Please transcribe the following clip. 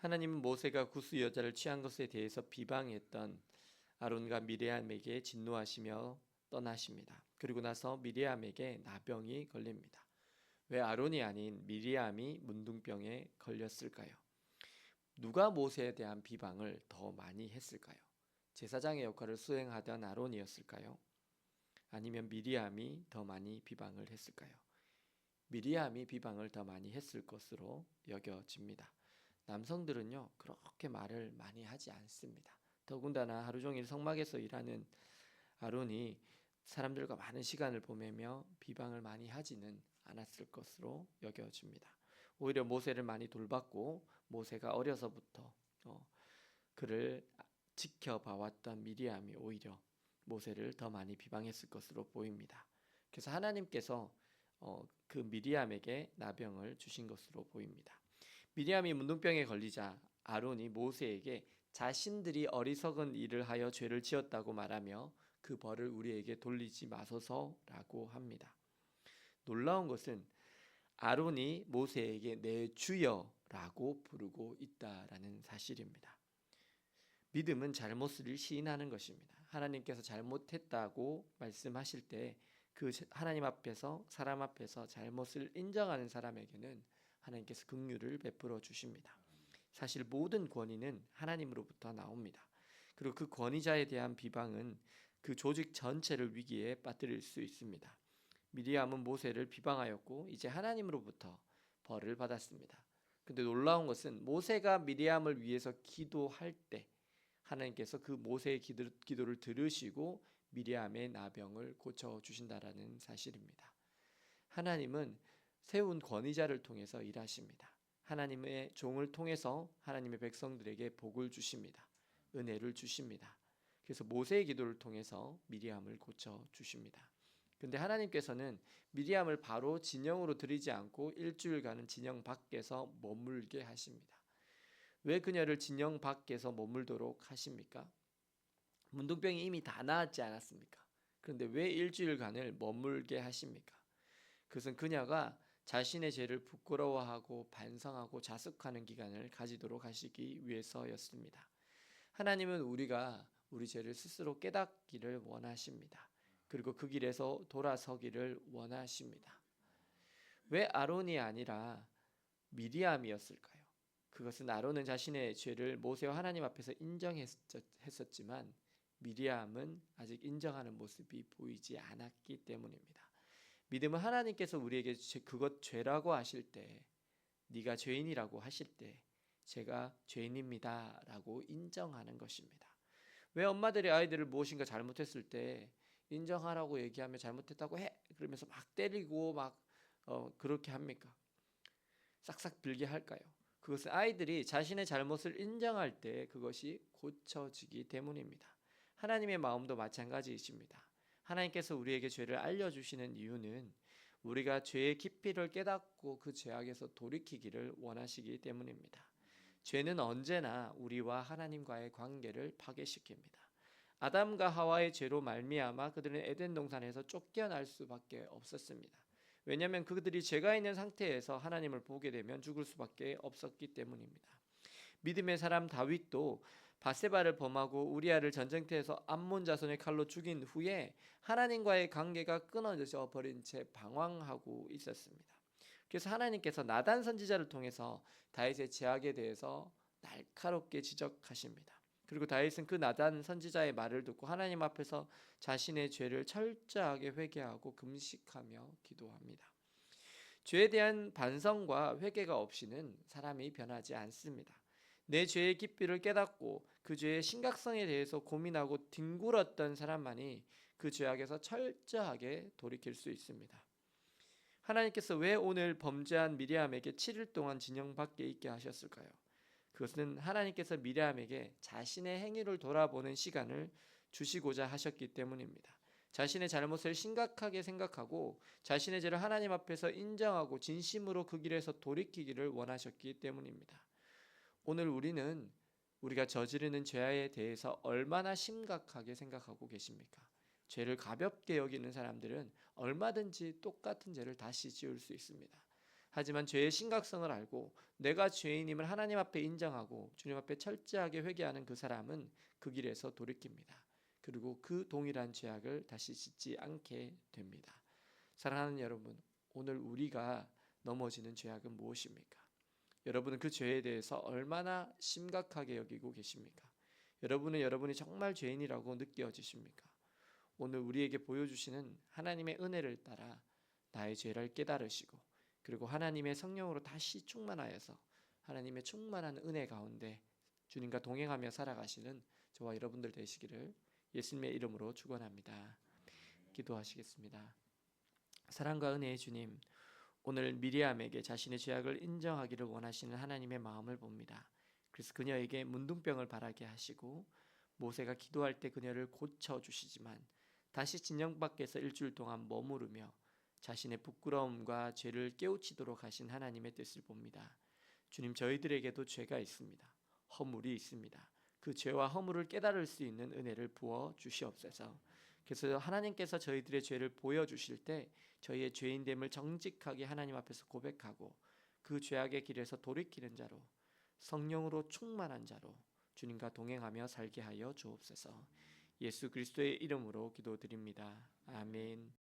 하나님은 모세가 구스 여자를 취한 것에 대해서 비방했던 아론과 미리암에게 진노하시며 떠나십니다. 그리고 나서 미리암에게 나병이 걸립니다. 왜 아론이 아닌 미리암이 문둥병에 걸렸을까요? 누가 모세에 대한 비방을 더 많이 했을까요? 제사장의 역할을 수행하던 아론이었을까요? 아니면 미리암이 더 많이 비방을 했을까요? 미리암이 비방을 더 많이 했을 것으로 여겨집니다. 남성들은요 그렇게 말을 많이 하지 않습니다. 더군다나 하루 종일 성막에서 일하는 아론이 사람들과 많은 시간을 보내며 비방을 많이 하지는 않았을 것으로 여겨집니다. 오히려 모세를 많이 돌봤고 모세가 어려서부터 그를 지켜봐왔던 미리암이 오히려 모세를 더 많이 비방했을 것으로 보입니다. 그래서 하나님께서 그 미리암에게 나병을 주신 것으로 보입니다. 미리암이 문둥병에 걸리자 아론이 모세에게 자신들이 어리석은 일을 하여 죄를 지었다고 말하며 그 벌을 우리에게 돌리지 마소서라고 합니다. 놀라운 것은 아론이 모세에게 내 주여라고 부르고 있다라는 사실입니다. 믿음은 잘못을 시인하는 것입니다. 하나님께서 잘못했다고 말씀하실 때 그 하나님 앞에서 사람 앞에서 잘못을 인정하는 사람에게는 하나님께서 긍휼을 베풀어 주십니다. 사실 모든 권위는 하나님으로부터 나옵니다. 그리고 그 권위자에 대한 비방은 그 조직 전체를 위기에 빠뜨릴 수 있습니다. 미리암은 모세를 비방하였고 이제 하나님으로부터 벌을 받았습니다. 근데 놀라운 것은 모세가 미리암을 위해서 기도할 때 하나님께서 그 모세의 기도를 들으시고 미리암의 나병을 고쳐주신다라는 사실입니다. 하나님은 세운 권위자를 통해서 일하십니다. 하나님의 종을 통해서 하나님의 백성들에게 복을 주십니다. 은혜를 주십니다. 그래서 모세의 기도를 통해서 미리암을 고쳐주십니다. 근데 하나님께서는 미리암을 바로 진영으로 들이지 않고 일주일간은 진영 밖에서 머물게 하십니다. 왜 그녀를 진영 밖에서 머물도록 하십니까? 문둥병이 이미 다 나았지 않았습니까? 그런데 왜 일주일간을 머물게 하십니까? 그것은 그녀가 자신의 죄를 부끄러워하고 반성하고 자숙하는 기간을 가지도록 하시기 위해서였습니다. 하나님은 우리가 우리 죄를 스스로 깨닫기를 원하십니다. 그리고 그 길에서 돌아서기를 원하십니다. 왜 아론이 아니라 미리암이었을까요? 그것은 아론은 자신의 죄를 모세와 하나님 앞에서 인정했었지만 미리암은 아직 인정하는 모습이 보이지 않았기 때문입니다. 믿음은 하나님께서 우리에게 그것 죄라고 하실 때, 네가 죄인이라고 하실 때 제가 죄인입니다 라고 인정하는 것입니다. 왜 엄마들이 아이들을 무엇인가 잘못했을 때 인정하라고 얘기하며 잘못했다고 해 그러면서 막 때리고 막 그렇게 합니까? 싹싹 빌게 할까요? 그것은 아이들이 자신의 잘못을 인정할 때 그것이 고쳐지기 때문입니다. 하나님의 마음도 마찬가지이십니다. 하나님께서 우리에게 죄를 알려주시는 이유는 우리가 죄의 깊이를 깨닫고 그 죄악에서 돌이키기를 원하시기 때문입니다. 죄는 언제나 우리와 하나님과의 관계를 파괴시킵니다. 아담과 하와의 죄로 말미암아 그들은 에덴 동산에서 쫓겨날 수밖에 없었습니다. 왜냐하면 그들이 죄가 있는 상태에서 하나님을 보게 되면 죽을 수밖에 없었기 때문입니다. 믿음의 사람 다윗도 바세바를 범하고 우리아를 전쟁터에서 암몬 자손의 칼로 죽인 후에 하나님과의 관계가 끊어져 버린 채 방황하고 있었습니다. 그래서 하나님께서 나단 선지자를 통해서 다윗의 죄악에 대해서 날카롭게 지적하십니다. 그리고 다윗은 그 나단 선지자의 말을 듣고 하나님 앞에서 자신의 죄를 철저하게 회개하고 금식하며 기도합니다. 죄에 대한 반성과 회개가 없이는 사람이 변하지 않습니다. 내 죄의 깊이를 깨닫고 그 죄의 심각성에 대해서 고민하고 뒹굴었던 사람만이 그 죄악에서 철저하게 돌이킬 수 있습니다. 하나님께서 왜 오늘 범죄한 미리암에게 7일 동안 진영 밖에 있게 하셨을까요? 그것은 하나님께서 미리암에게 자신의 행위를 돌아보는 시간을 주시고자 하셨기 때문입니다. 자신의 잘못을 심각하게 생각하고 자신의 죄를 하나님 앞에서 인정하고 진심으로 그 길에서 돌이키기를 원하셨기 때문입니다. 오늘 우리는 우리가 저지르는 죄에 대해서 얼마나 심각하게 생각하고 계십니까? 죄를 가볍게 여기는 사람들은 얼마든지 똑같은 죄를 다시 지을 수 있습니다. 하지만 죄의 심각성을 알고 내가 죄인임을 하나님 앞에 인정하고 주님 앞에 철저하게 회개하는 그 사람은 그 길에서 돌이킵니다. 그리고 그 동일한 죄악을 다시 짓지 않게 됩니다. 사랑하는 여러분, 오늘 우리가 넘어지는 죄악은 무엇입니까? 여러분은 그 죄에 대해서 얼마나 심각하게 여기고 계십니까? 여러분은 여러분이 정말 죄인이라고 느껴지십니까? 오늘 우리에게 보여주시는 하나님의 은혜를 따라 나의 죄를 깨달으시고 그리고 하나님의 성령으로 다시 충만하여서 하나님의 충만한 은혜 가운데 주님과 동행하며 살아가시는 저와 여러분들 되시기를 예수님의 이름으로 축원합니다. 기도하시겠습니다. 사랑과 은혜의 주님, 오늘 미리암에게 자신의 죄악을 인정하기를 원하시는 하나님의 마음을 봅니다. 그래서 그녀에게 문둥병을 바라게 하시고 모세가 기도할 때 그녀를 고쳐주시지만 다시 진영 밖에서 일주일 동안 머무르며 자신의 부끄러움과 죄를 깨우치도록 하신 하나님의 뜻을 봅니다. 주님, 저희들에게도 죄가 있습니다. 허물이 있습니다. 그 죄와 허물을 깨달을 수 있는 은혜를 부어 주시옵소서. 그래서 하나님께서 저희들의 죄를 보여주실 때 저희의 죄인됨을 정직하게 하나님 앞에서 고백하고 그 죄악의 길에서 돌이키는 자로 성령으로 충만한 자로 주님과 동행하며 살게 하여 주옵소서. 예수 그리스도의 이름으로 기도드립니다. 아멘.